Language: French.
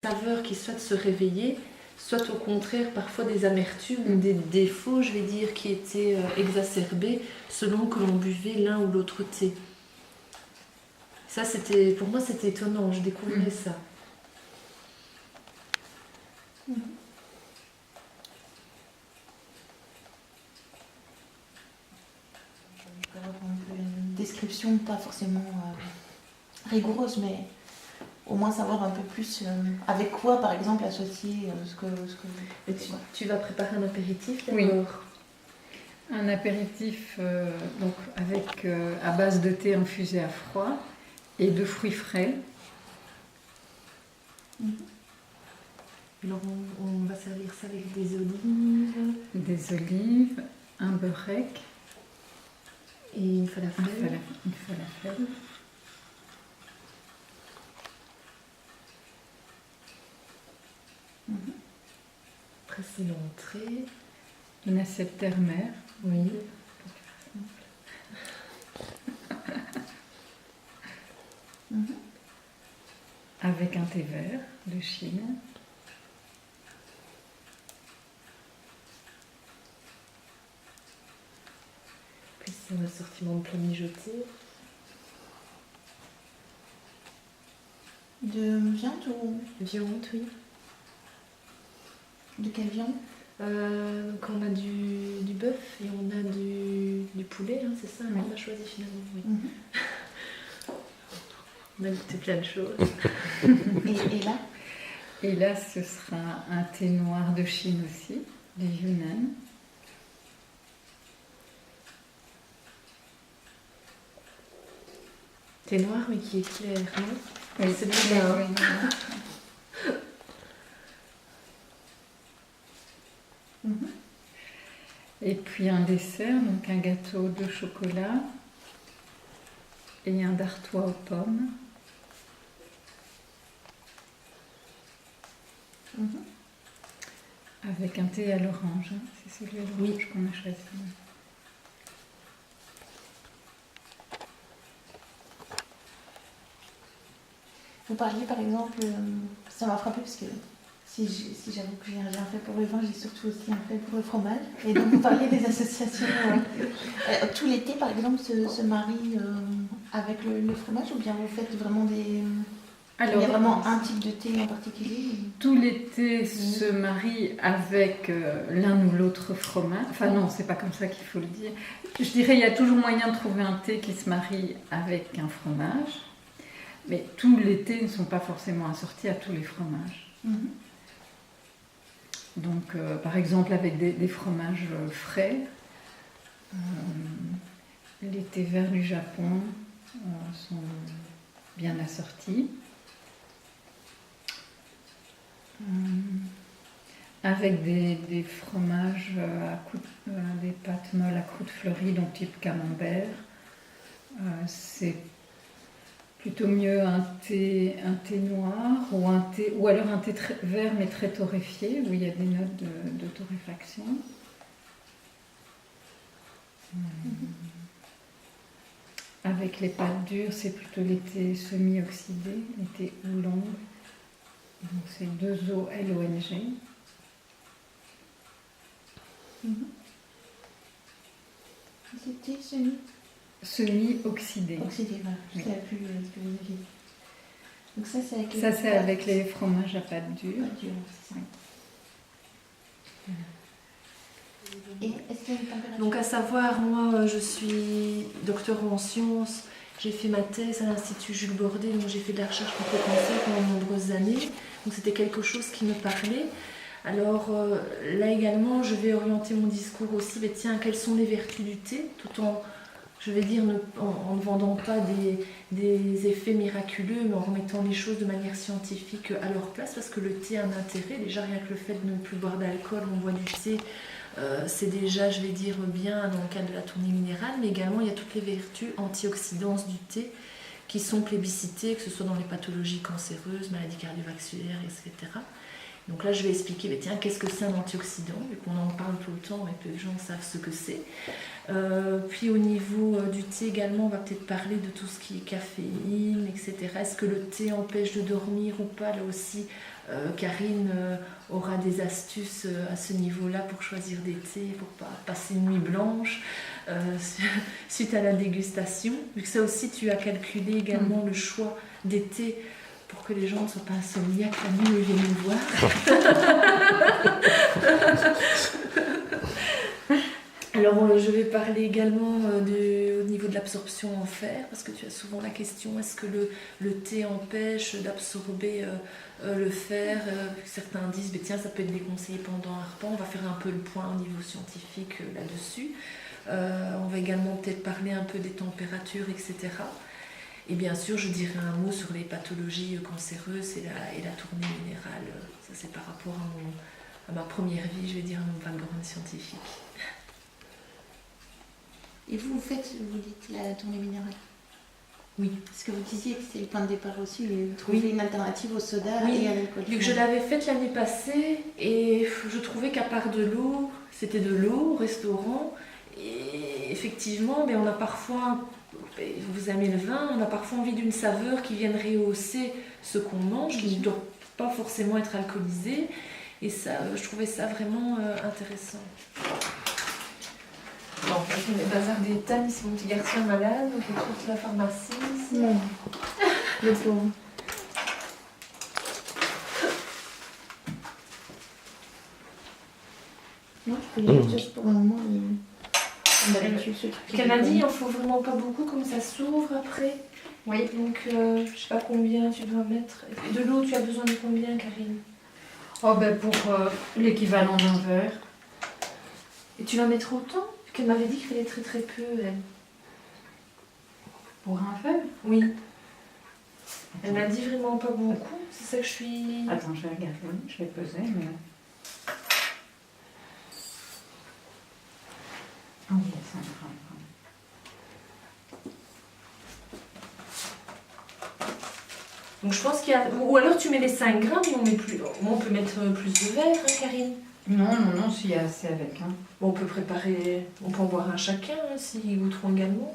saveurs qui souhaitent se réveiller, soit au contraire parfois des amertumes ou des défauts, je vais dire, qui étaient exacerbés selon que l'on buvait l'un ou l'autre thé. Ça, pour moi, c'était étonnant, je découvrais ça. Je peux avoir une description, pas forcément rigoureuse, mais au moins savoir un peu plus avec quoi, par exemple, associer ce que tu vas préparer un apéritif d'abord? Oui. Un apéritif donc avec, à base de thé infusé à froid et de fruits frais. Alors on va servir ça avec des olives. Des olives, un beurrec. Et une falafel. Une falafel. Après c'est l'entrée. Une assiette terre-mer. Oui. Avec un thé vert de Chine. Puis c'est un assortiment de plats mijotés. De viande ou Viande, oui. de quelle viande? Donc on a du bœuf et on a du poulet, hein, c'est ça, Oui. on a choisi finalement. Oui. On a goûté plein de choses. Et là? Et là, ce sera un thé noir de Chine aussi, du Yunnan. Thé noir mais qui est clair, non? Oui, c'est bien. Et puis un dessert, donc un gâteau de chocolat et un dartois aux pommes. Avec un thé à l'orange, hein. C'est celui à l'orange qu'on a choisi. Vous parliez par exemple, ça m'a frappé parce que si j'avoue que j'ai rien fait pour le vin, j'ai surtout aussi un fait pour le fromage. Et donc vous parliez des associations. Tout l'été par exemple se marie avec le fromage ou bien vous faites vraiment des... Alors, il y a vraiment un type de thé en particulier? Tous les thés se marient avec l'un ou l'autre fromage. Enfin non, c'est pas comme ça qu'il faut le dire. Je dirais il y a toujours moyen de trouver un thé qui se marie avec un fromage. Mais tous les thés ne sont pas forcément assortis à tous les fromages. Donc, par exemple, avec des fromages frais, les thés verts du Japon sont bien assortis. Avec des fromages, des pâtes molles à croûte fleurie, donc type camembert, c'est plutôt mieux un thé noir ou alors un thé vert mais très torréfié où il y a des notes de torréfaction. Avec les pâtes dures, c'est plutôt les thés semi-oxydés, les thés oolong. Donc c'est 2-O-L-O-N-G. C'était Semi-oxydé. oxydé, voilà. Oui. C'est la plus vérifiée. Donc ça c'est avec Ça, c'est avec les fromages à pâte dure. pâtes dures, c'est ça. Et est-ce qu'il y a une température? Donc à savoir, moi je suis docteur en sciences, j'ai fait ma thèse à l'Institut Jules Bordet, donc j'ai fait de la recherche contre le cancer pendant de nombreuses années, donc c'était quelque chose qui me parlait. Alors là également, je vais orienter mon discours aussi, mais tiens, quelles sont les vertus du thé, tout en, je vais dire, en ne vendant pas des effets miraculeux, mais en remettant les choses de manière scientifique à leur place, parce que le thé a un intérêt, déjà rien que le fait de ne plus boire d'alcool, on boit du thé, c'est déjà, je vais dire, bien dans le cadre de la tournée minérale, mais également il y a toutes les vertus antioxydantes du thé qui sont plébiscitées, que ce soit dans les pathologies cancéreuses, maladies cardiovasculaires, etc. Donc là, je vais expliquer, mais tiens, qu'est-ce que c'est un antioxydant, vu qu'on en parle tout le temps et peu de gens savent ce que c'est. Puis au niveau du thé également, on va peut-être parler de tout ce qui est caféine, etc. Est-ce que le thé empêche de dormir ou pas? Là aussi, Karine aura des astuces à ce niveau-là pour choisir des thés, pour pas passer une nuit blanche suite à la dégustation. Vu que ça aussi, tu as calculé également le choix des thés pour que les gens ne soient pas insomniaques la nuit où ils viennent nous voir. Alors, je vais parler également au niveau de l'absorption en fer, parce que tu as souvent la question, est-ce que le thé empêche d'absorber le fer? Certains disent, tiens, ça peut être déconseillé pendant un repas. On va faire un peu le point au niveau scientifique là-dessus. On va également peut-être parler un peu des températures, etc. Et bien sûr, je dirai un mot sur les pathologies cancéreuses et la tournée minérale. Ça, c'est par rapport à ma première vie, je vais dire, à mon background scientifique. Et vous dites la tournée minérale? Oui. Parce que vous disiez que c'était le point de départ aussi, de trouver une alternative au soda et à l'alcool. Vu que je l'avais faite l'année passée, et je trouvais qu'à part de l'eau, c'était de l'eau au restaurant. Et effectivement, on a parfois, vous aimez le vin, on a parfois envie d'une saveur qui vienne rehausser ce qu'on mange, qui ne doit pas forcément être alcoolisé. Et ça, je trouvais ça vraiment intéressant. Bon, on est bazar des tamis, c'est mon petit garçon malade, donc il trouve la pharmacie ici. Non, le pauvre. Non, je peux dire juste pour un moment. Elle m'a dit, il en faut vraiment pas beaucoup, comme ça s'ouvre après. Oui. Donc, je sais pas combien tu dois mettre. Et de l'eau, tu as besoin de combien, Karine? Oh pour l'équivalent d'un verre. Et tu vas mettre autant? Parce qu'elle m'avait dit qu'il fallait très très peu, elle. Pour un verre? Oui. Elle m'a dit vraiment pas beaucoup, c'est ça que je suis... Attends, je vais regarder, je vais peser, mais... Ah oui, 5 grammes. Donc je pense qu'il y a... Ou alors tu mets les 5 grammes et on met plus... On peut mettre plus de verre, hein, Karine? Non, s'il y a assez avec. Hein. Bon, on peut préparer... On peut en boire un chacun, hein, s'ils goûteront également.